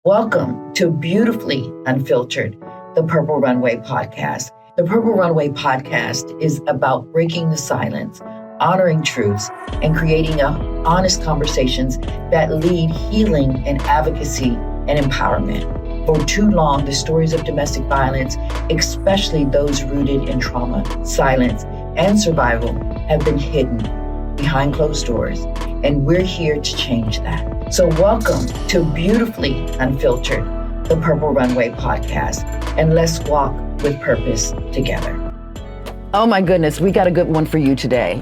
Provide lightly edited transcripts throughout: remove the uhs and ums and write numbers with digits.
Welcome to Beautifully Unfiltered, the Purple Runway podcast. The Purple Runway podcast is about breaking the silence, honoring truths, and creating honest conversations that lead healing and advocacy and empowerment. For too long, the stories of domestic violence, especially those rooted in trauma, silence, and survival, have been hidden behind closed doors, and we're here to change that. So welcome to Beautifully Unfiltered, the Purple Runway podcast, and let's walk with purpose together. Oh my goodness, we got a good one for you today.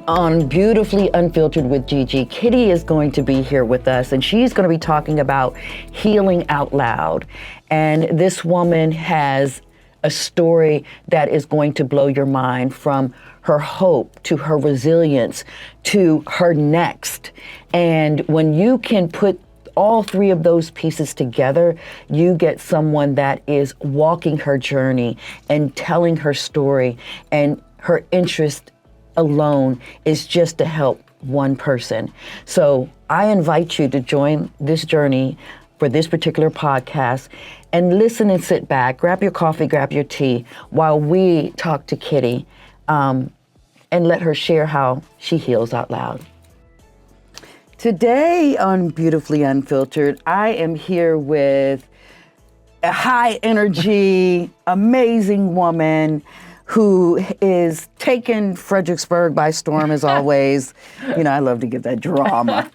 On Beautifully Unfiltered with Gigi, Kitty is going to be here with us, and she's going to be talking about healing out loud. And this woman has a story that is going to blow your mind, from her hope to her resilience to her next. And when you can put all three of those pieces together, you get someone that is walking her journey and telling her story, and her interest alone is just to help one person. So I invite you to join this journey for this particular podcast and listen and sit back, grab your coffee, grab your tea while we talk to Kitty and let her share how she heals out loud. Today on Beautifully Unfiltered, I am here with a high energy, amazing woman who is taking Fredericksburg by storm as always. You know, I love to give that drama.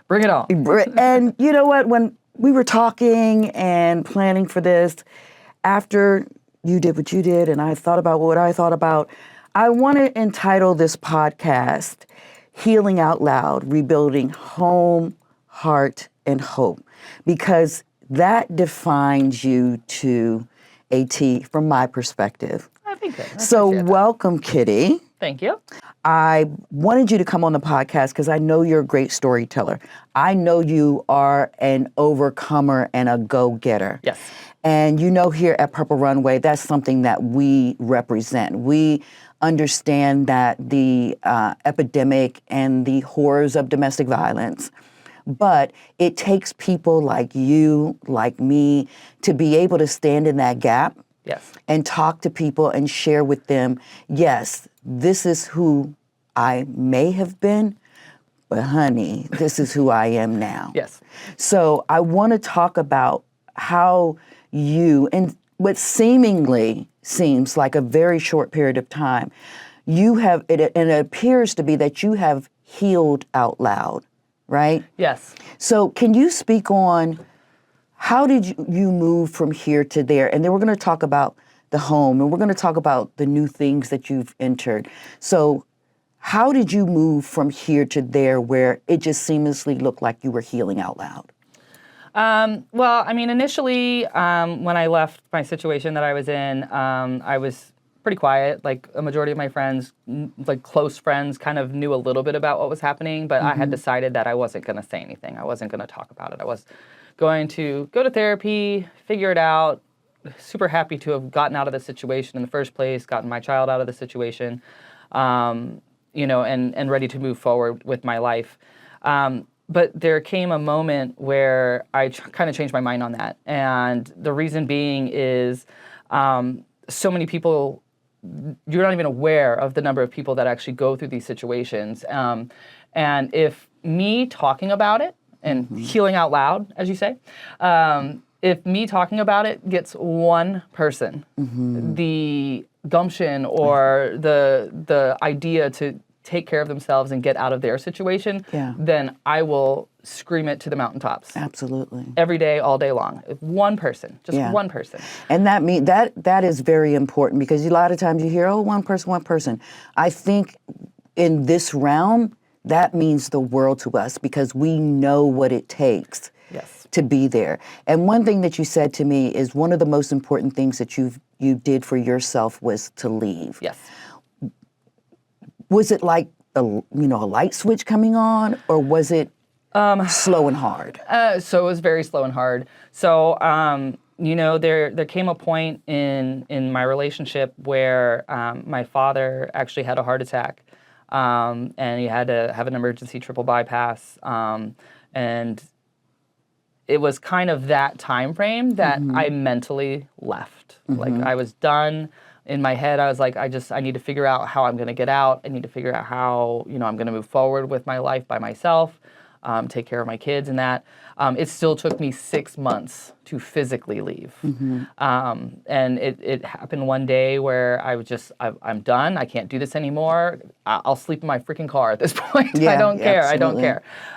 Bring it on. And you know what, when we were talking and planning for this, after you did what you did and I thought about what I thought about, I want to entitle this podcast, Healing Out Loud, Rebuilding Home, Heart, and Hope, because that defines you to a T from my perspective. I think that. So welcome, Kitty. Thank you. I wanted you to come on the podcast because I know you're a great storyteller. I know you are an overcomer and a go-getter. Yes. And you know, here at Purple Runway, that's something that we represent. We understand that the epidemic and the horrors of domestic violence, but it takes people like you, like me, to be able to stand in that gap. Yes. And talk to people and share with them, yes, this is who I may have been, but honey, this is who I am now. Yes. So I want to talk about how you, in what seemingly seems like a very short period of time, you have, it appears to be that you have healed out loud, right? Yes. So can you speak on how did you move from here to there? And then we're going to talk about the home, and we're going to talk about the new things that you've entered. So how did you move from here to there where it just seamlessly looked like you were healing out loud? Well, I mean, initially, when I left my situation that I was in, I was pretty quiet. Like, a majority of my friends, like close friends, kind of knew a little bit about what was happening, but I had decided that I wasn't going to say anything. I wasn't going to talk about it. I was going to go to therapy, figure it out. Super happy to have gotten out of the situation in the first place, gotten my child out of the situation, you know, and ready to move forward with my life. But there came a moment where I kind of changed my mind on that. And the reason being is so many people, you're not even aware of the number of people that actually go through these situations. And if me talking about it and healing out loud, as you say, if me talking about it gets one person the gumption or the idea to take care of themselves and get out of their situation, then I will scream it to the mountaintops. Absolutely. Every day, all day long. One person, just one person. And that is very important, because a lot of times you hear, oh, one person. I think in this realm, that means the world to us, because we know what it takes to be there. And one thing that you said to me is one of the most important things that you did for yourself was to leave. Yes. Was it like a light switch coming on, or was it slow and hard? So it was very slow and hard. So there came a point in my relationship where my father actually had a heart attack, and he had to have an emergency triple bypass, and it was kind of that time frame that I mentally left. Like I was done. In my head, I was like, I need to figure out how I'm going to get out. I need to figure out how, I'm going to move forward with my life by myself, take care of my kids and that. It still took me 6 months to physically leave. And it happened one day where I was just, I'm done. I can't do this anymore. I'll sleep in my freaking car at this point. Yeah, I don't care. absolutely. I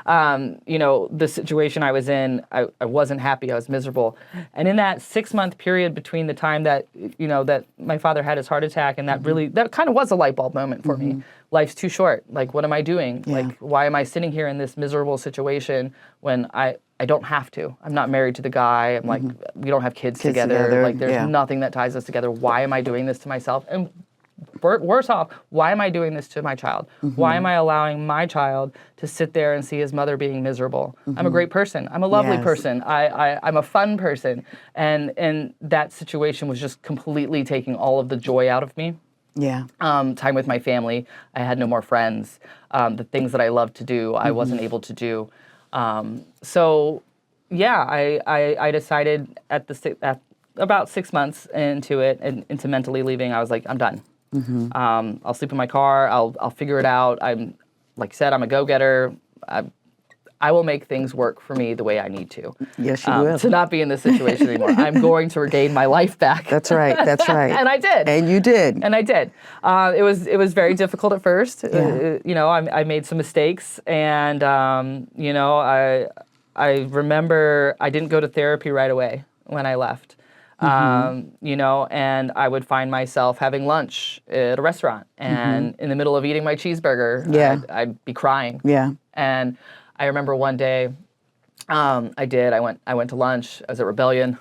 don't care. The situation I was in, I wasn't happy. I was miserable. And in that 6-month period between the time that, that my father had his heart attack and that kind of was a light bulb moment for me. Life's too short. Like, what am I doing? Yeah. Like, why am I sitting here in this miserable situation when I don't have to? I'm not married to the guy. I'm like, we don't have kids together. Like, there's nothing that ties us together. Why am I doing this to myself? And worse off, why am I doing this to my child? Why am I allowing my child to sit there and see his mother being miserable? I'm a great person. I'm a lovely person. I'm a fun person. And that situation was just completely taking all of the joy out of me. Yeah. Time with my family. I had no more friends. The things that I loved to do, I wasn't able to do. So, yeah, I decided at about 6 months into it and into mentally leaving, I was like, I'm done. I'll sleep in my car. I'll figure it out. Like I said, I'm a go-getter. I will make things work for me the way I need to. Yes, you will. To not be in this situation anymore. I'm going to regain my life back. That's right. That's right. And I did. And you did. And I did. It was very difficult at first. I made some mistakes, and I remember I didn't go to therapy right away when I left. And I would find myself having lunch at a restaurant, and in the middle of eating my cheeseburger, I'd be crying. Yeah. And I remember one day, I went to lunch. I was at Rebellion,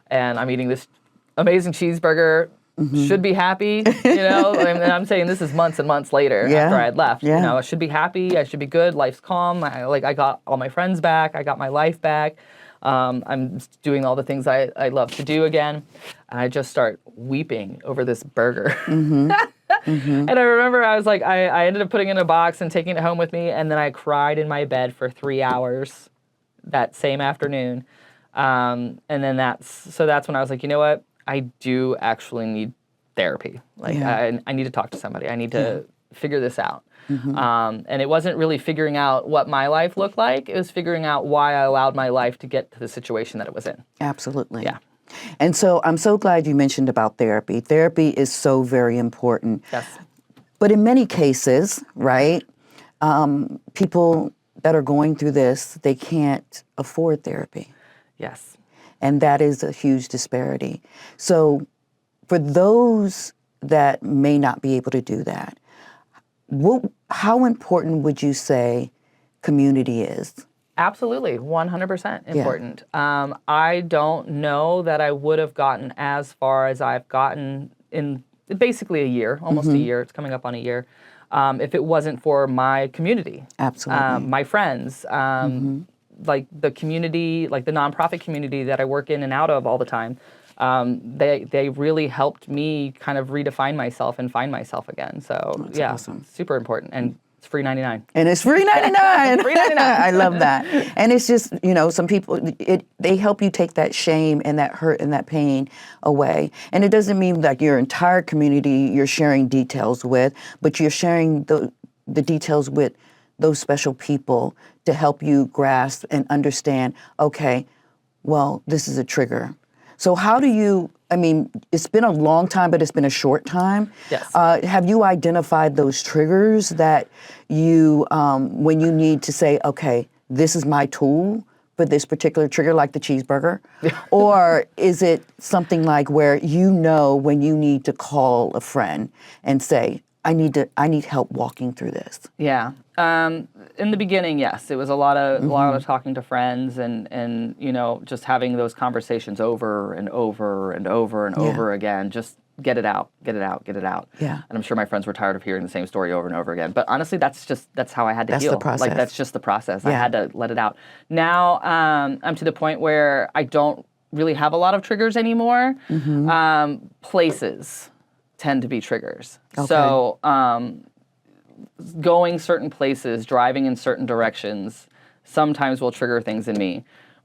and I'm eating this amazing cheeseburger. Should be happy, and I'm saying this is months and months later after I had left. Yeah. I should be happy. I should be good. Life's calm. I got all my friends back. I got my life back. I'm doing all the things I love to do again. And I just start weeping over this burger. And I remember I was like, I ended up putting it in a box and taking it home with me. And then I cried in my bed for 3 hours that same afternoon. And then that's when I was like, you know what? I do actually need therapy. Like, I need to talk to somebody. I need to figure this out. And it wasn't really figuring out what my life looked like. It was figuring out why I allowed my life to get to the situation that it was in. Absolutely. Yeah. And so I'm so glad you mentioned about therapy. Therapy is so very important. Yes. But in many cases, right, people that are going through this, they can't afford therapy. Yes. And that is a huge disparity. So for those that may not be able to do that, how important would you say community is? Absolutely, 100% important. I don't know that I would have gotten as far as I've gotten in basically a year, almost a year. It's coming up on a year. If it wasn't for my community. Absolutely. My friends, like the community, like the nonprofit community that I work in and out of all the time. They really helped me kind of redefine myself and find myself again. So That's awesome. Super important. And it's free 99. And it's free 99. Free 99. I love that. And it's just, some people, they help you take that shame and that hurt and that pain away. And it doesn't mean like your entire community you're sharing details with, but you're sharing the details with those special people to help you grasp and understand, okay, well, this is a trigger. So how do you, it's been a long time, but it's been a short time. Yes. Have you identified those triggers that you, when you need to say, okay, this is my tool for this particular trigger, like the cheeseburger? Or is it something like where when you need to call a friend and say, I need help walking through this? Yeah. In the beginning, yes, it was a lot of talking to friends and just having those conversations over and over and over and over again. Just get it out. Yeah. And I'm sure my friends were tired of hearing the same story over and over again. But honestly, that's how I had to heal. That's the process. Like, that's just the process. I had to let it out. Now I'm to the point where I don't really have a lot of triggers anymore. Places tend to be triggers. Okay. So going certain places, driving in certain directions, sometimes will trigger things in me.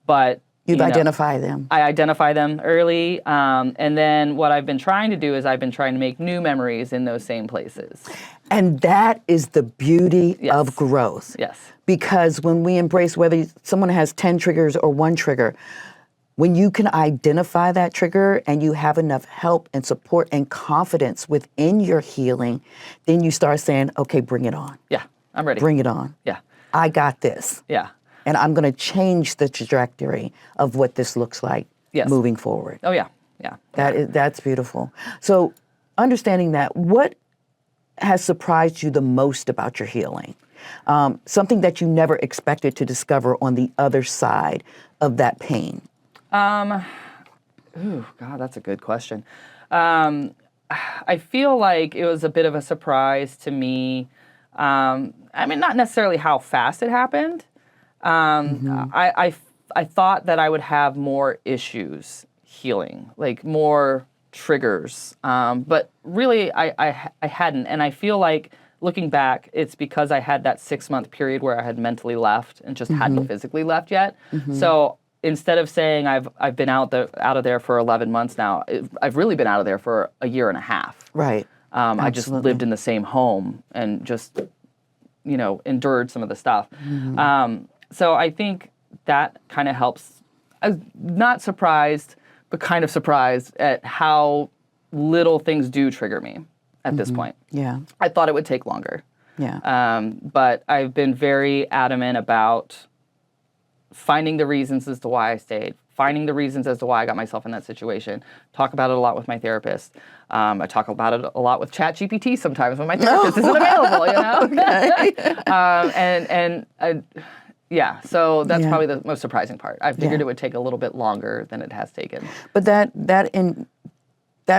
but You've identified them. I identify them early, and then what I've been trying to do is I've been trying to make new memories in those same places. And that is the beauty of growth. Yes. Because when we embrace whether someone has 10 triggers or one trigger, when you can identify that trigger and you have enough help and support and confidence within your healing, then you start saying, okay, bring it on. Yeah, I'm ready. Bring it on. Yeah. I got this. Yeah. And I'm going to change the trajectory of what this looks like moving forward. Oh, yeah. Yeah. That's beautiful. So understanding that, what has surprised you the most about your healing? Something that you never expected to discover on the other side of that pain? Ooh, God, that's a good question. I feel like it was a bit of a surprise to me. I mean, not necessarily how fast it happened. I thought that I would have more issues healing, like more triggers. But really, I hadn't. And I feel like looking back, it's because I had that 6-month period where I had mentally left and just hadn't physically left yet. So instead of saying I've been out of there for 11 months now, I've really been out of there for a year and a half. Right. I just lived in the same home and just, endured some of the stuff. So I think that kind of helps. I was not surprised, but kind of surprised at how little things do trigger me at this point. Yeah. I thought it would take longer. Yeah. But I've been very adamant about finding the reasons as to why I stayed, finding the reasons as to why I got myself in that situation. Talk about it a lot with my therapist. I talk about it a lot with ChatGPT sometimes when my therapist isn't available, Yeah, so that's probably the most surprising part. I figured it would take a little bit longer than it has taken. But that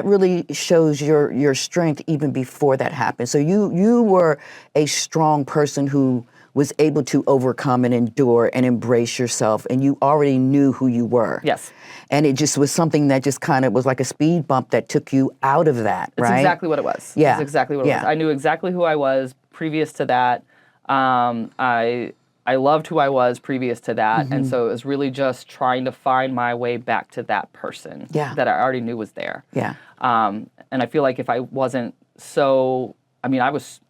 really shows your strength even before that happened. So you were a strong person who was able to overcome and endure and embrace yourself, and you already knew who you were. Yes. And it just was something that just kind of was like a speed bump that took you out of that, right? That's exactly what it was. Yeah. That's exactly what it was. I knew exactly who I was previous to that. I loved who I was previous to that, and so it was really just trying to find my way back to that person that I already knew was there. Yeah. And I feel like if I wasn't I was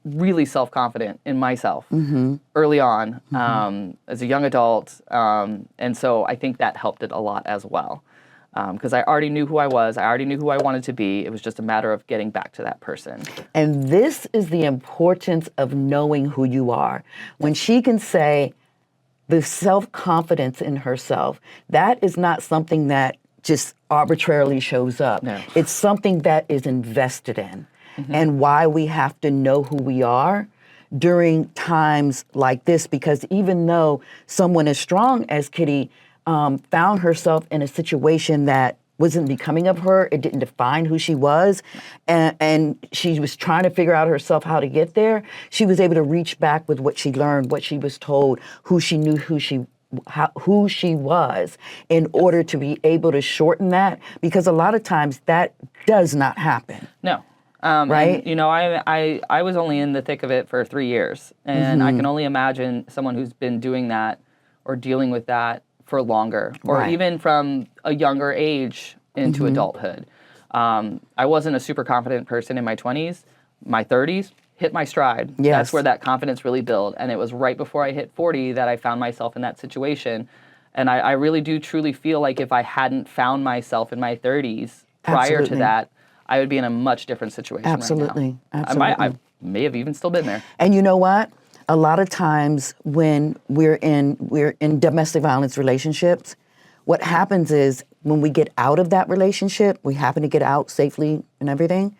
really self-confident in myself early on as a young adult, and so I think that helped it a lot as well. Because I already knew who I was. I already knew who I wanted to be. It was just a matter of getting back to that person. And this is the importance of knowing who you are. When she can say the self-confidence in herself, that is not something that just arbitrarily shows up. No. It's something that is invested in. And why we have to know who we are during times like this, because even though someone as strong as Kitty found herself in a situation that wasn't becoming of her, it didn't define who she was, and she was trying to figure out herself how to get there, she was able to reach back with what she learned, what she was told, who she knew who she was, in order to be able to shorten that, because a lot of times that does not happen. No. Right? And, I was only in the thick of it for 3 years, and I can only imagine someone who's been doing that or dealing with that for longer, or even from a younger age into adulthood. I wasn't a super confident person in my 20s. My 30s hit my stride. Yes. That's where that confidence really built, and it was right before I hit 40 that I found myself in that situation. And I really do truly feel like if I hadn't found myself in my 30s prior to that, I would be in a much different situation right now. I may have even still been there. And you know what? A lot of times when we're in domestic violence relationships, what happens is when we get out of that relationship, we happen to get out safely and everything,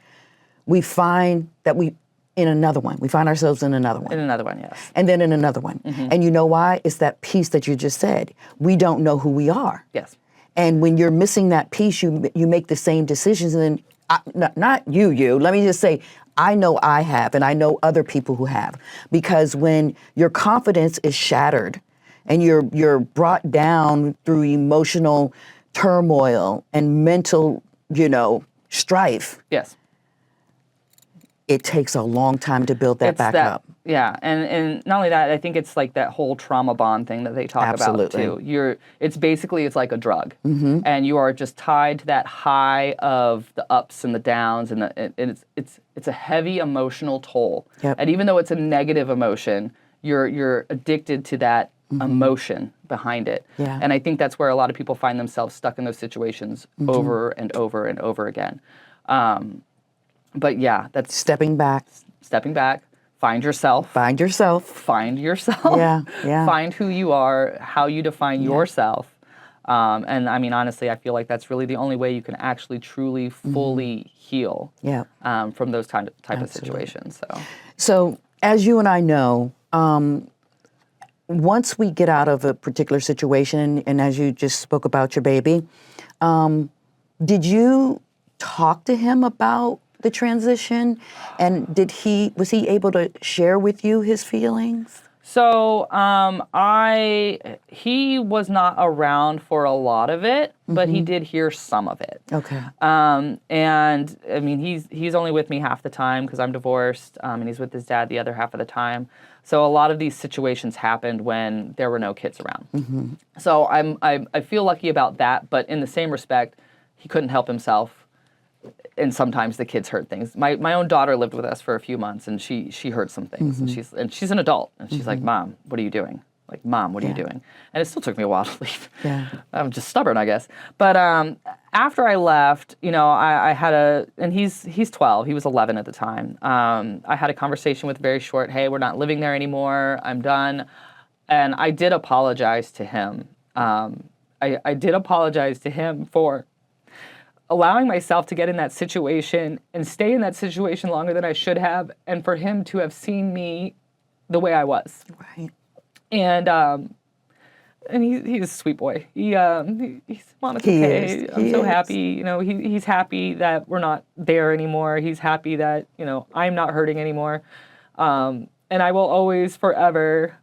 we find that we find ourselves in another one. In another one, yes. And then in another one. And you know why? It's that piece that you just said. We don't know who we are. Yes. And when you're missing that piece, you make the same decisions. And then, not you, let me just say, I know I have, and I know other people who have. Because when your confidence is shattered and you're brought down through emotional turmoil and mental, strife, Yes. it takes a long time to build that back up. Yeah, and not only that, I think it's like that whole trauma bond thing that they talk Absolutely. about too. It's like a drug, and you are just tied to that high of the ups and the downs, and it's a heavy emotional toll. Yep. And even though it's a negative emotion, you're addicted to that emotion behind it. Yeah. And I think that's where a lot of people find themselves stuck in those situations over and over and over again. But yeah, that's Stepping back. Find yourself. Find yourself. Find yourself. Yeah, yeah. Find who you are, how you define yourself. And I mean, honestly, I feel like that's really the only way you can actually, truly, fully heal Yeah. from those type of situations. So, as you and I know, once we get out of a particular situation, and as you just spoke about your baby, did you talk to him about the transition, and was he able to share with you his feelings? So he was not around for a lot of it, but he did hear some of it. Okay. And I mean, he's only with me half the time because I'm divorced, and he's with his dad the other half of the time. So a lot of these situations happened when there were no kids around. So I feel lucky about that, but in the same respect, he couldn't help himself. And sometimes the kids heard things. My own daughter lived with us for a few months, and she heard some things. And she's an adult, and she's like, "Mom, what are you doing? Like, Mom, what are you doing?" And it still took me a while to leave. Yeah. I'm just stubborn, I guess. But after I left, I had and he's 12. He was 11 at the time. I had a conversation with very short, "Hey, we're not living there anymore. I'm done." And I did apologize to him. I did apologize to him for allowing myself to get in that situation and stay in that situation longer than I should have, and for him to have seen me the way I was. Right. And he's a sweet boy. He's Mom, it's okay. I'm so happy. He's happy that we're not there anymore. He's happy that I'm not hurting anymore. And I will always, forever,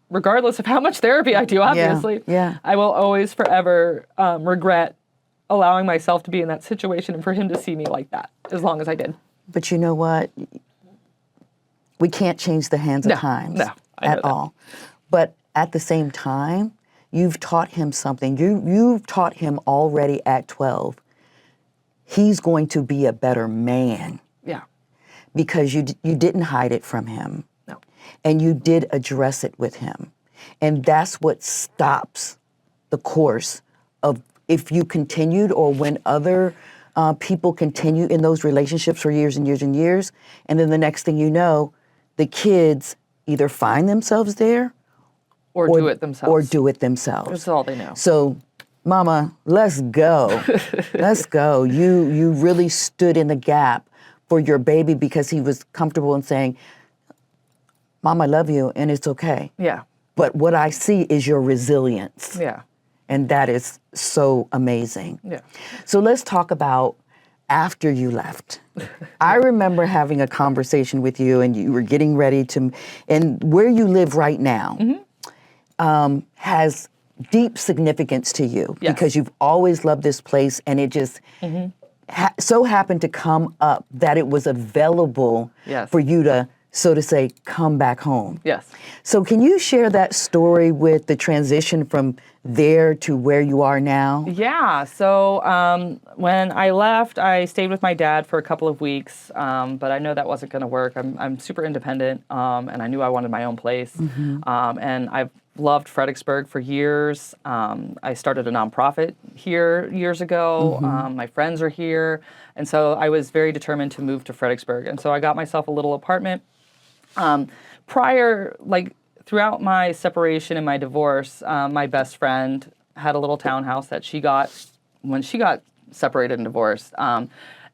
regardless of how much therapy I do, obviously, I will always forever regret allowing myself to be in that situation and for him to see me like that, as long as I did. But you know what? We can't change the hands of times at all. But at the same time, you've taught him something. You've taught him already at 12. He's going to be a better man. Yeah. Because you didn't hide it from him. No. And you did address it with him. And that's what stops the course of if you continued, or when other people continue in those relationships for years and years and years, and then the next thing you know, the kids either find themselves there or do it themselves. That's all they know. So, Mama, let's go. Let's go. You really stood in the gap for your baby because he was comfortable in saying, "Mom, I love you, and it's okay." Yeah. But what I see is your resilience. Yeah. And that is so amazing. Yeah. So let's talk about after you left. I remember having a conversation with you, and you were getting ready to, and where you live right now has deep significance to you because you've always loved this place, and it just so happened to come up that it was available for you to, so to say, come back home. Yes. So can you share that story with the transition from there to where you are now? Yeah. So when I left, I stayed with my dad for a couple of weeks, but I know that wasn't going to work. I'm super independent, and I knew I wanted my own place. And I've loved Fredericksburg for years. I started a nonprofit here years ago. My friends are here. And so I was very determined to move to Fredericksburg. And so I got myself a little apartment. Throughout my separation and my divorce, my best friend had a little townhouse that she got when she got separated and divorced.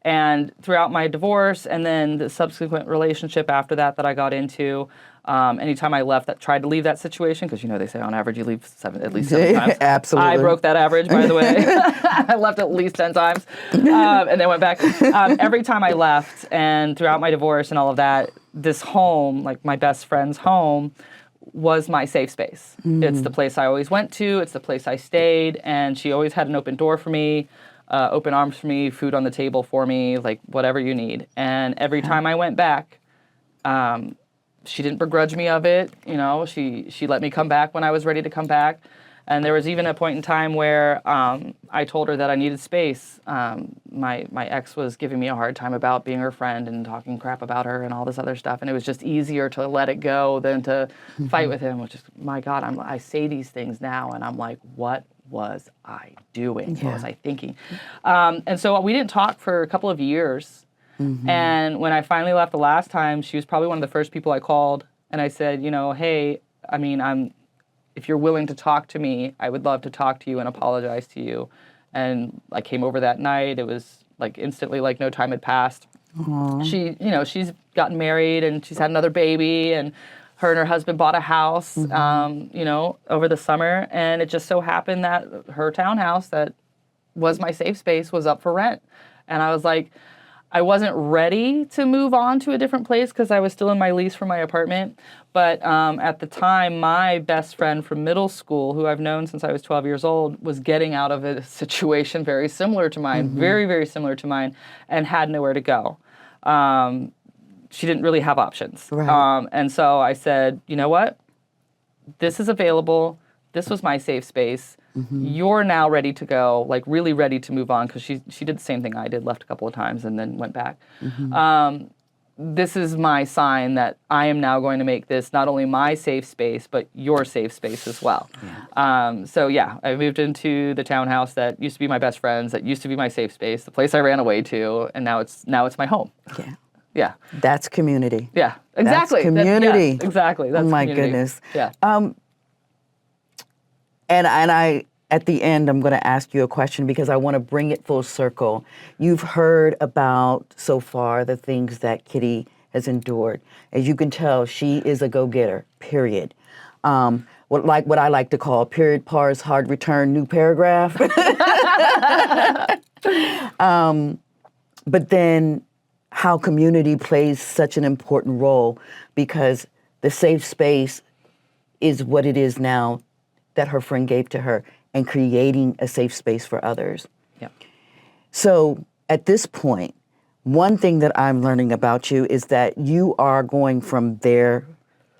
And throughout my divorce and then the subsequent relationship after that I got into, anytime I tried to leave that situation, because they say on average you leave at least 7 times. Absolutely. I broke that average, by the way. I left at least 10 times and then went back. Every time I left, and throughout my divorce and all of that, this home, like my best friend's home, was my safe space. It's the place I always went to. It's the place I stayed, and she always had an open door for me. open arms for me, food on the table for me, like whatever you need. And every time I went back, she didn't begrudge me of it. You know, she let me come back when I was ready to come back. And there was even a point in time where I told her that I needed space. My ex was giving me a hard time about being her friend and talking crap about her and all this other stuff. And it was just easier to let it go than to fight with him, which is, my God, I say these things now and I'm like, what was I doing? What was I thinking? And so we didn't talk for a couple of years. And when I finally left the last time, she was probably one of the first people I called. And I said, you know, hey, I mean, if you're willing to talk to me, I would love to talk to you and apologize to you. And I came over that night. It was like instantly like no time had passed. Aww. She, you know, she's gotten married and she's had another baby, and her and her husband bought a house, you know, over the summer. And it just so happened that her townhouse that was my safe space was up for rent. And I was like, I wasn't ready to move on to a different place because I was still in my lease for my apartment. But at the time, my best friend from middle school, who I've known since I was 12 years old, was getting out of a situation very similar to mine, very, very similar to mine, and had nowhere to go. She didn't really have options. Right. And so I said, you know what? This is available. This was my safe space. You're now ready to go, like really ready to move on, because she did the same thing I did, left a couple of times and then went back. This is my sign that I am now going to make this not only my safe space, but your safe space as well. So yeah, I moved into the townhouse that used to be my best friend's, that used to be my safe space, the place I ran away to, and now it's my home. Yeah. That's community. Yeah, exactly. That's community. Yes, exactly. That's oh my community. Goodness. Yeah. And I, at the end, I'm going to ask you a question because I want to bring it full circle. You've heard about so far the things that Kitty has endured. As you can tell, she is a go-getter, period. What I like to call period, pause, hard return, new paragraph. But then how community plays such an important role, because the safe space is what it is now that her friend gave to her, and creating a safe space for others. Yeah. So at this point, one thing that I'm learning about you is that you are going from there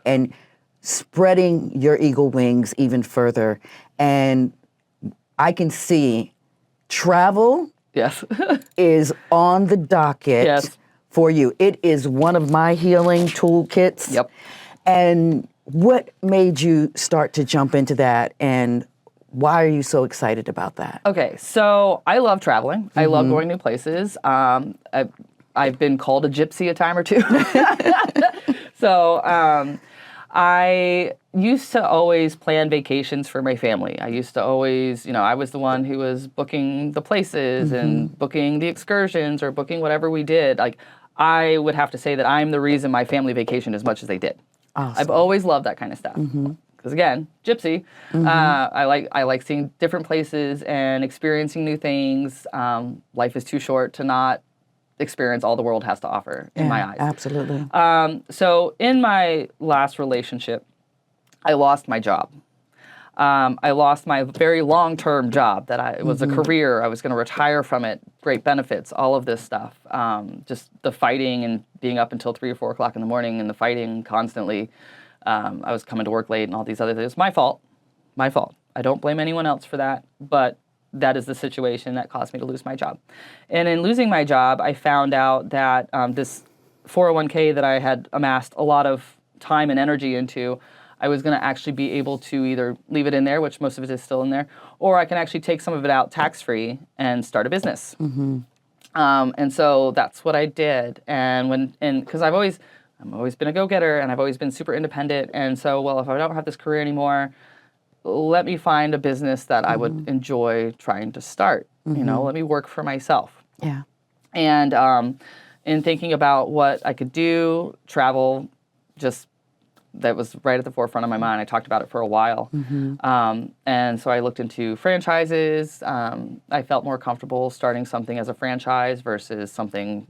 and spreading your eagle wings even further. And I can see travel Yes. is on the docket Yes. for you. It is one of my healing toolkits. Yep. And what made you start to jump into that, and why are you so excited about that? Okay, so I love traveling. I love going new places. I've been called a gypsy a time or two. So I used to always plan vacations for my family. I used to always, I was the one who was booking the places and booking the excursions or booking whatever we did. Like, I would have to say that I'm the reason my family vacationed as much as they did. Awesome. I've always loved that kind of stuff. Because again, gypsy, I like seeing different places and experiencing new things. Life is too short to not experience all the world has to offer, in my eyes. Absolutely. So in my last relationship, I lost my job. I lost my very long-term job that it was a career. I was going to retire from it, great benefits, all of this stuff. Just the fighting and being up until 3 or 4 o'clock in the morning and the fighting constantly. I was coming to work late and all these other things. My fault. I don't blame anyone else for that, but that is the situation that caused me to lose my job. And in losing my job, I found out that this 401k that I had amassed a lot of time and energy into, I was going to actually be able to either leave it in there, which most of it is still in there, or I can actually take some of it out tax-free and start a business. And so that's what I did. And because I've always been a go-getter, and I've always been super independent. And so, well, if I don't have this career anymore, let me find a business that I would enjoy trying to start. Let me work for myself. Yeah. And in thinking about what I could do, travel, that was right at the forefront of my mind. I talked about it for a while. And so I looked into franchises. I felt more comfortable starting something as a franchise versus something,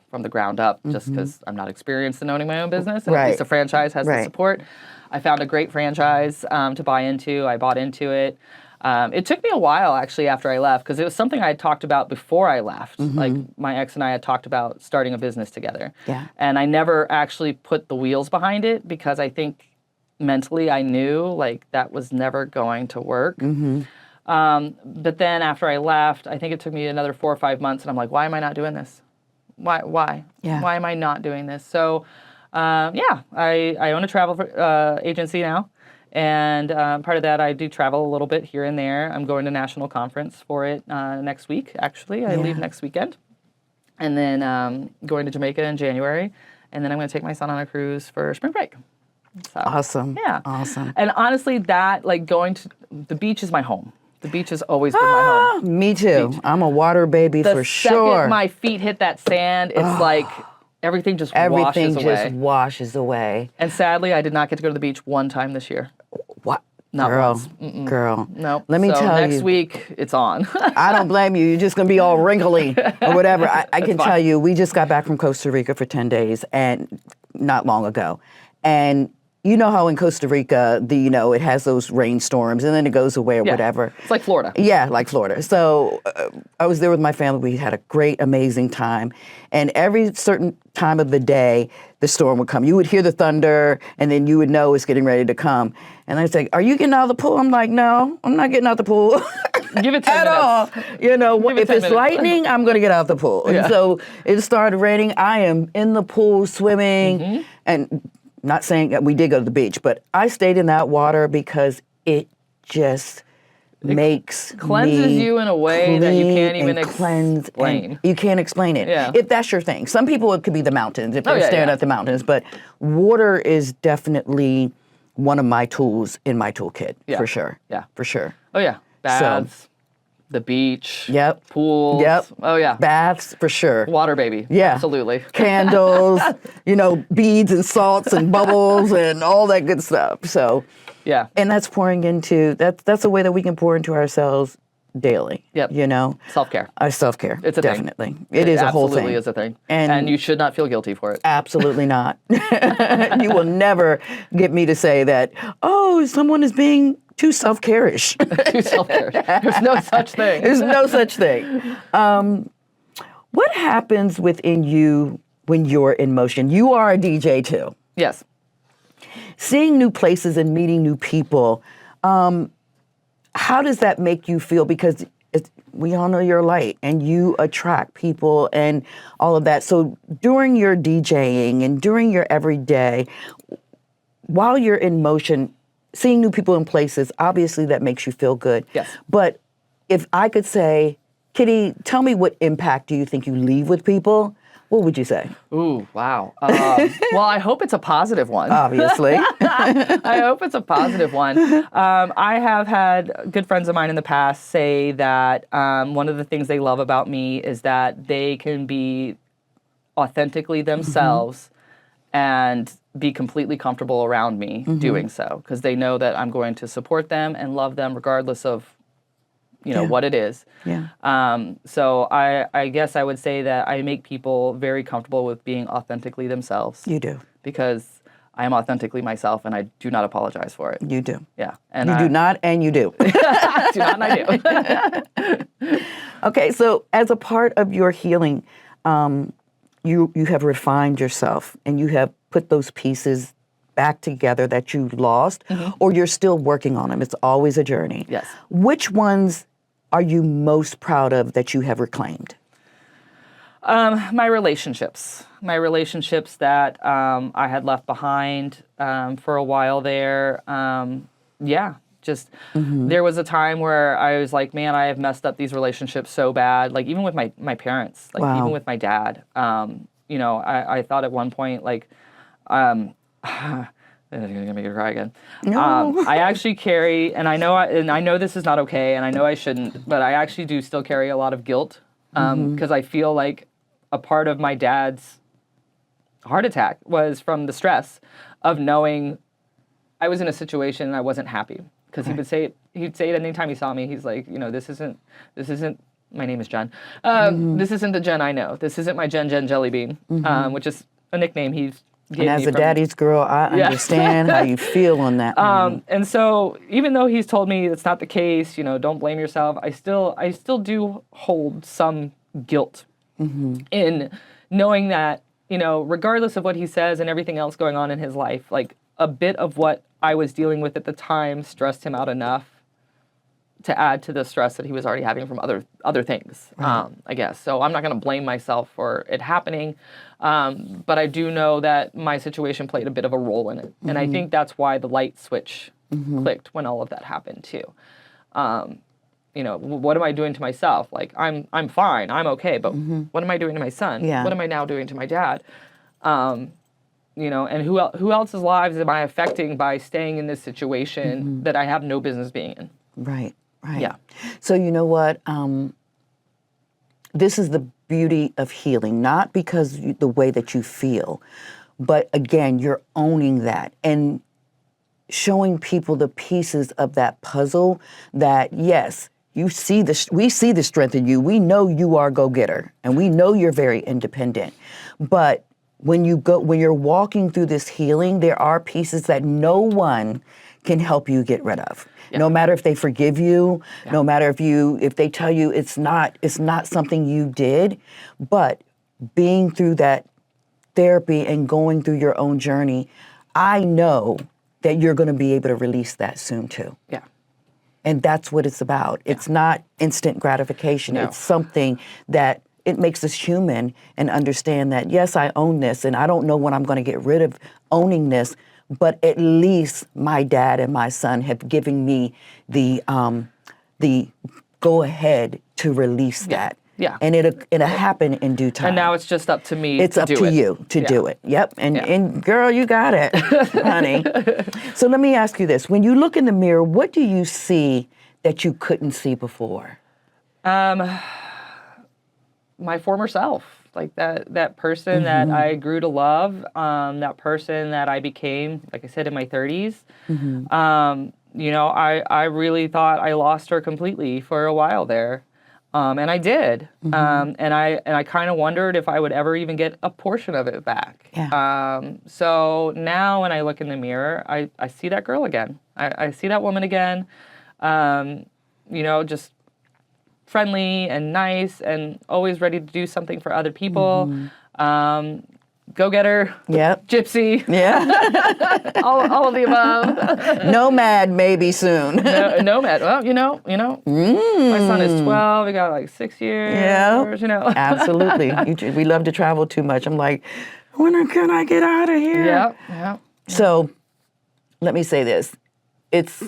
from the ground up, just because I'm not experienced in owning my own business. And at least a franchise has the support. I found a great franchise to buy into. I bought into it. It took me a while, actually, after I left, because it was something I had talked about before I left. Like, my ex and I had talked about starting a business together. Yeah. And I never actually put the wheels behind it, because I think mentally I knew, like, that was never going to work. But then after I left, I think it took me another 4 or 5 months, and I'm like, why am I not doing this? Why? Yeah. Why am I not doing this? So, I own a travel agency now. And part of that, I do travel a little bit here and there. I'm going to national conference for it next week, actually. I leave next weekend. And then going to Jamaica in January. And then I'm going to take my son on a cruise for spring break. So, Awesome. Yeah. Awesome. And honestly, that, like, going to the beach is my home. The beach has always been my home. Me too. Beach. I'm a water baby for The sure. second my feet hit that sand, it's like everything just washes away. Everything just washes away. And sadly, I did not get to go to the beach one time this year. What? Not Girl, once. girl. No. Let me so tell you. next week, it's on. I don't blame you. You're just going to be all wrinkly or whatever. I can tell you, we just got back from Costa Rica for 10 days and not long ago. And you know how in Costa Rica, it has those rainstorms and then it goes away or whatever. It's like Florida. Yeah, like Florida. So I was there with my family. We had a great, amazing time. And every certain time of the day, the storm would come. You would hear the thunder, and then you would know it's getting ready to come. And I'd say, are you getting out of the pool? I'm like, no, I'm not getting out the pool. Give it 10 At minutes. all. Give it If 10 it's minutes. lightning, I'm going to get out of the pool. Yeah. And so it started raining. I am in the pool swimming. And not saying that we did go to the beach, but I stayed in that water because it just makes cleanses me you in a way that you can't clean even and cleanse explain. and you can't explain it. Yeah. If that's your thing. Some people, it could be the mountains, if they're yeah, staring yeah. at the mountains. But water is definitely one of my tools in my toolkit, Yeah. for sure. Yeah. For sure. Oh, yeah. Baths, the beach, Yep. pools. Yep. Oh, yeah. Baths, for sure. Water baby. Yeah. Absolutely. Candles, beads and salts and bubbles and all that good stuff. So, Yeah. and that's pouring into, that's a way that we can pour into ourselves daily. Yep. Self-care. Our self-care. It's a thing. Definitely. It is a whole thing. Absolutely is a thing. And- And you should not feel guilty for it. Absolutely not. You will never get me to say that, oh, someone is being too self-care-ish. Do self-care. There's no such thing. There's no such thing. What happens within you when you're in motion? You are a DJ too. Yes. Seeing new places and meeting new people, how does that make you feel? Because we all know you're light and you attract people and all of that. So during your DJing and during your everyday, while you're in motion, seeing new people in places, obviously that makes you feel good. Yes. But if I could say, Kitty, tell me what impact do you think you leave with people? What would you say? Ooh, wow. Well, I hope it's a positive one. Obviously. I hope it's a positive one. I have had good friends of mine in the past say that one of the things they love about me is that they can be authentically themselves and be completely comfortable around me doing so, because they know that I'm going to support them and love them regardless of what it is. Yeah. So I guess I would say that I make people very comfortable with being authentically themselves. You do. Because I am authentically myself and I do not apologize for it. You do. Yeah. And You do not, and you do. do not, and I do. Okay, so as a part of your healing, you have refined yourself and you have put those pieces back together that you lost, or you're still working on them. It's always a journey. Yes. Which ones are you most proud of that you have reclaimed? My relationships that I had left behind for a while there. There was a time where I was like, man, I have messed up these relationships so bad. Like even with my parents, like Wow. even with my dad. I thought at one point like, I'm gonna make her cry again. No. I actually carry, and I know this is not okay, and I know I shouldn't, but I actually do still carry a lot of guilt because I feel like a part of my dad's heart attack was from the stress of knowing I was in a situation and I wasn't happy. Because he'd say it anytime he saw me. He's like, this isn't. My name is Jen. This isn't the Jen I know. This isn't my Jen Jelly Bean, which is a nickname he's And as a daddy's girl, I understand how you feel on that. And so even though he's told me it's not the case, don't blame yourself, I still do hold some guilt in knowing that, regardless of what he says and everything else going on in his life, like a bit of what I was dealing with at the time stressed him out enough to add to the stress that he was already having from other things, I guess. So I'm not going to blame myself for it happening, but I do know that my situation played a bit of a role in it. And I think that's why the light switch clicked when all of that happened too. What am I doing to myself? Like, I'm fine, I'm okay, but what am I doing to my son? Yeah. What am I now doing to my dad? And who else's lives am I affecting by staying in this situation that I have no business being in? Right. Yeah. So you know what? This is the beauty of healing, not because the way that you feel, but again, you're owning that and showing people the pieces of that puzzle that, yes, we see the strength in you. We know you are a go-getter, and we know you're very independent. But when you're walking through this healing, there are pieces that no one can help you get rid of. Yeah. No matter if they forgive you, no matter if they tell you it's not something you did, but being through that therapy and going through your own journey, I know that you're going to be able to release that soon too. Yeah. And that's what it's about. Yeah. It's not instant gratification. No. It's something that it makes us human and understand that, yes, I own this and I don't know when I'm going to get rid of owning this, but at least my dad and my son have given me the go ahead to release that. Yeah. And it'll happen in due time. And now it's just up to me it's to up do to it. you to do it. Yep. And girl, you got it, honey. So let me ask you this. When you look in the mirror, what do you see that you couldn't see before? My former self. Like that person that I grew to love, that person that I became, like I said, in my 30s. I really thought I lost her completely for a while there. And I did. And I kind of wondered if I would ever even get a portion of it back. Yeah. So now when I look in the mirror, I see that girl again. I see that woman again. Just friendly and nice and always ready to do something for other people. Go-getter. Yep. Gypsy. Yeah. all of the above. Nomad maybe soon. Nomad. Well, my son is 12. We got like 6 years. Yeah. Absolutely. We love to travel too much. I'm like, when can I get out of here? Yeah. So let me say this. It's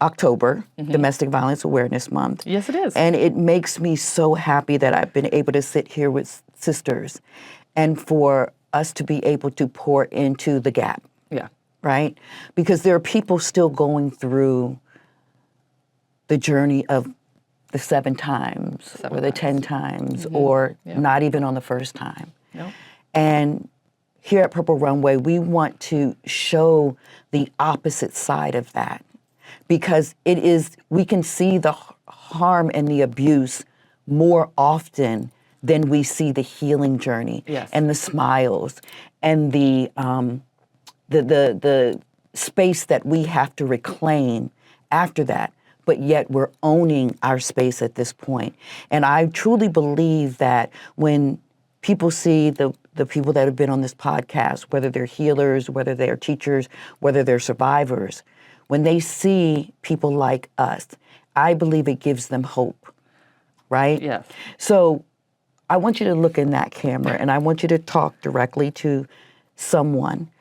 October, Domestic Violence Awareness Month. Yes, it is. And it makes me so happy that I've been able to sit here with sisters and for us to be able to pour into the gap. Yeah. Right? Because there are people still going through the journey of the 7 times or the 10 times or not even on the first time. No. And here at Purple Runway, we want to show the opposite side of that. Because we can see the harm and the abuse more often than we see the healing journey and the smiles and the space that we have to reclaim after that. But yet we're owning our space at this point. And I truly believe that when people see the people that have been on this podcast, whether they're healers, whether they're teachers, whether they're survivors, when they see people like us, I believe it gives them hope, right? Yes. So I want you to look in that camera and I want you to talk directly to someone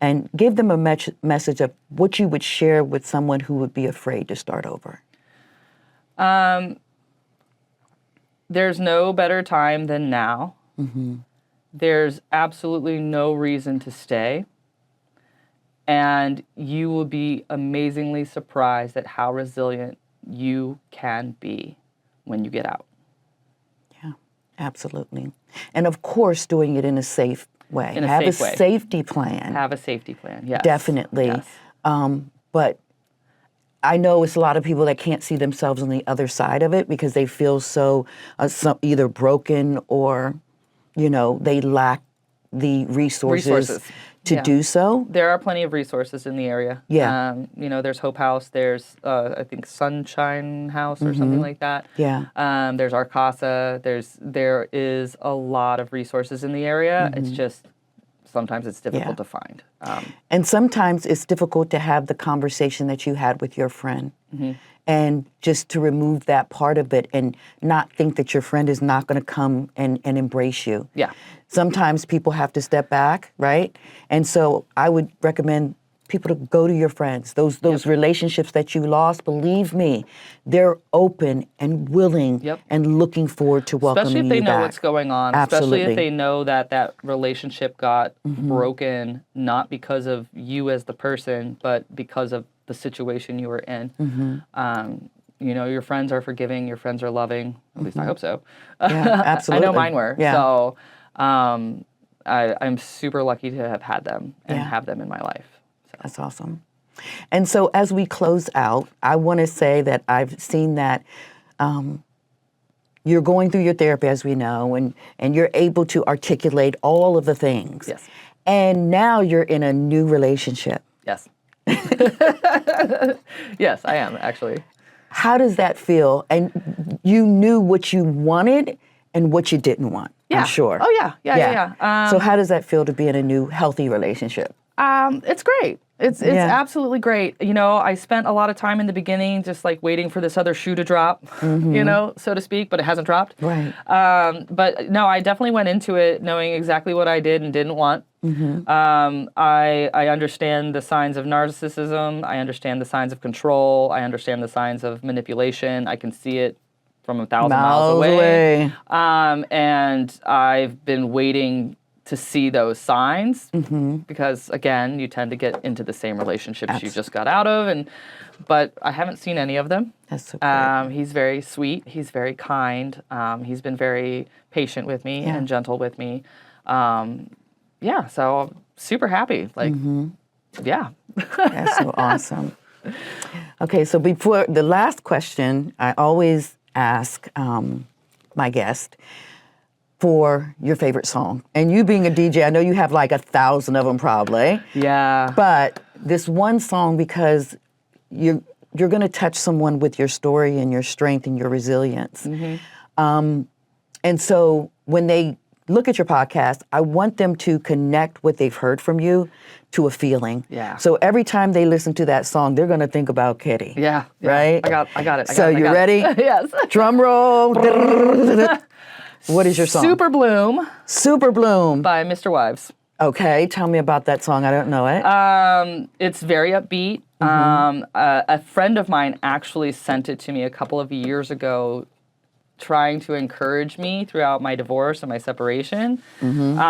and give them a message of what you would share with someone who would be afraid to start over. There's no better time than now. There's absolutely no reason to stay. And you will be amazingly surprised at how resilient you can be when you get out. Yeah, absolutely. And of course, doing it in a safe way. Have a safety plan. Have a safety plan, yes. Definitely. Yes. But I know it's a lot of people that can't see themselves on the other side of it because they feel so either broken or, they lack the resources to do so. There are plenty of resources in the area. Yeah. There's Hope House. There's, I think, Sunshine House or something like that. Yeah. There's Arcasa. There is a lot of resources in the area. It's just sometimes it's difficult to find. And sometimes it's difficult to have the conversation that you had with your friend. And just to remove that part of it and not think that your friend is not going to come and embrace you. Yeah. Sometimes people have to step back, right? And so I would recommend people to go to your friends. Those relationships that you lost, believe me, they're open and willing and looking forward to welcoming you back. Especially if they know what's going on. Absolutely. Especially if they know that relationship got broken, not because of you as the person, but because of the situation you were in. Your friends are forgiving, your friends are loving. At least I hope so. Yeah, absolutely. I know mine were. Yeah. So I'm super lucky to have had them and have them in my life. So. That's awesome. And so as we close out, I want to say that I've seen that you're going through your therapy, as we know, and you're able to articulate all of the things. Yes. And now you're in a new relationship. Yes. Yes, I am, actually. How does that feel? And you knew what you wanted and what you didn't want, I'm sure. Oh, yeah. So how does that feel to be in a new, healthy relationship? It's great. It's absolutely great. I spent a lot of time in the beginning just like waiting for this other shoe to drop, so to speak, but it hasn't dropped. Right. But no, I definitely went into it knowing exactly what I did and didn't want. I understand the signs of narcissism. I understand the signs of control. I understand the signs of manipulation. I can see it from 1,000 miles away. And I've been waiting to see those signs because, again, you tend to get into the same relationships you just got out of. But I haven't seen any of them. That's so great. He's very sweet. He's very kind. He's been very patient with me and gentle with me. So I'm super happy. That's so awesome. Okay, so before the last question, I always ask my guest for your favorite song. And you being a DJ, I know you have like 1,000 of them probably. Yeah. But this one song, because you're going to touch someone with your story and your strength and your resilience. And so when they look at your podcast, I want them to connect what they've heard from you to a feeling. Yeah. So every time they listen to that song, they're going to think about Kitty. Yeah. Right? I got it. So you ready? Yes. Drum roll. What is your song? Super Bloom. Super Bloom. By Mr. Wives. Okay, tell me about that song. I don't know it. It's very upbeat. A friend of mine actually sent it to me a couple of years ago, trying to encourage me throughout my divorce and my separation. And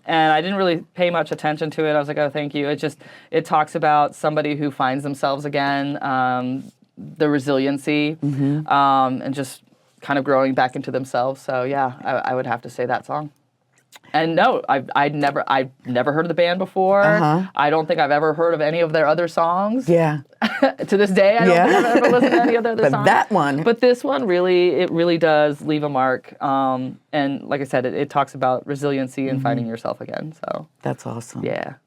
I didn't really pay much attention to it. I was like, oh, thank you. It talks about somebody who finds themselves again, the resiliency, and just kind of growing back into themselves. So yeah, I would have to say that song. And no, I've never heard of the band before. I don't think I've ever heard of any of their other songs. Yeah. To this day, I don't think I've ever listened to any of their other songs. That one. But this one really does leave a mark. And like I said, it talks about resiliency and finding yourself again. So that's awesome. Yeah.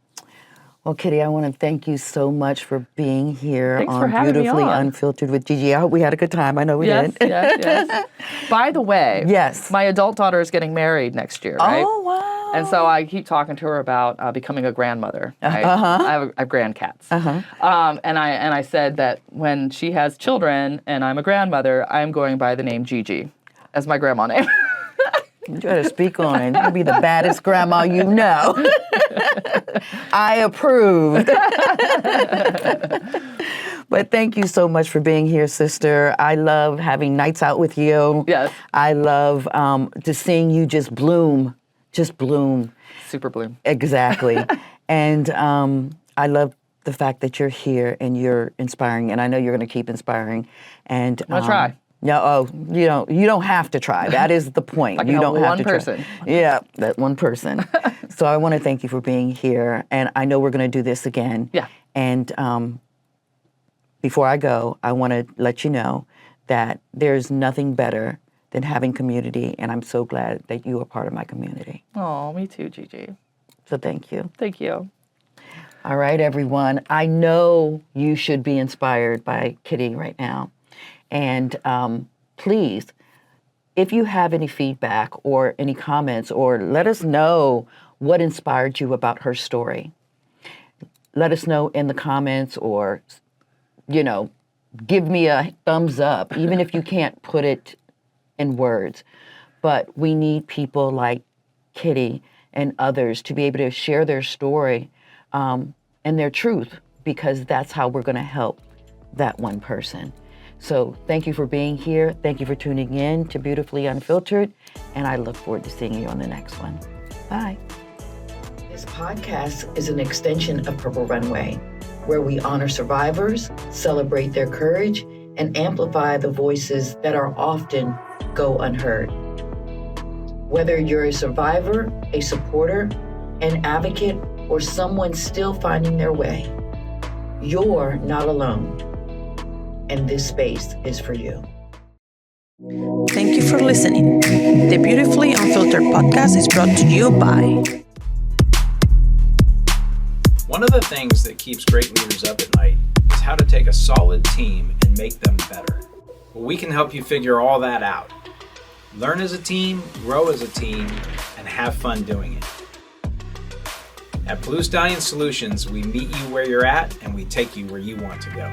Well, Kitty, I want to thank you so much for being here Thanks on for having Beautifully me on. Unfiltered with Gigi. I hope we had a good time. I know we did. Yes. By the way, my adult daughter is getting married next year, right? Oh, wow. And so I keep talking to her about becoming a grandmother. Right? I have grandcats. And I said that when she has children and I'm a grandmother, I'm going by the name Gigi as my grandma name. You try to speak on it. You'll be the baddest grandma you know. I approve. But thank you so much for being here, sister. I love having nights out with you. Yes. I love just seeing you just bloom. Just bloom. Super bloom. Exactly. And I love the fact that you're here and you're inspiring, and I know you're going to keep inspiring. And I'll try. No, you don't have to try. That is the point. Like you don't have to try. one person. Yeah, that one person. So I want to thank you for being here, and I know we're going to do this again. Yeah. And before I go, I want to let you know that there's nothing better than having community, and I'm so glad that you are part of my community. Oh, me too, Gigi. So thank you. Thank you. All right, everyone. I know you should be inspired by Kitty right now. And please, if you have any feedback or any comments, or let us know what inspired you about her story. Let us know in the comments, or, give me a thumbs up, even if you can't put it in words. But we need people like Kitty and others to be able to share their story and their truth, because that's how we're going to help that one person. So thank you for being here. Thank you for tuning in to Beautifully Unfiltered, and I look forward to seeing you on the next one. Bye. This podcast is an extension of Purple Runway, where we honor survivors, celebrate their courage, and amplify the voices that are often go unheard. Whether you're a survivor, a supporter, an advocate, or someone still finding their way, you're not alone, and this space is for you. Thank you for listening. The Beautifully Unfiltered podcast is brought to you by... One of the things that keeps great leaders up at night is how to take a solid team and make them better. Well, we can help you figure all that out. Learn as a team, grow as a team, and have fun doing it. At Blue Stallion Solutions, we meet you where you're at and we take you where you want to go.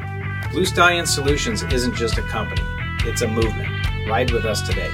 Blue Stallion Solutions isn't just a company, it's a movement. Ride with us today.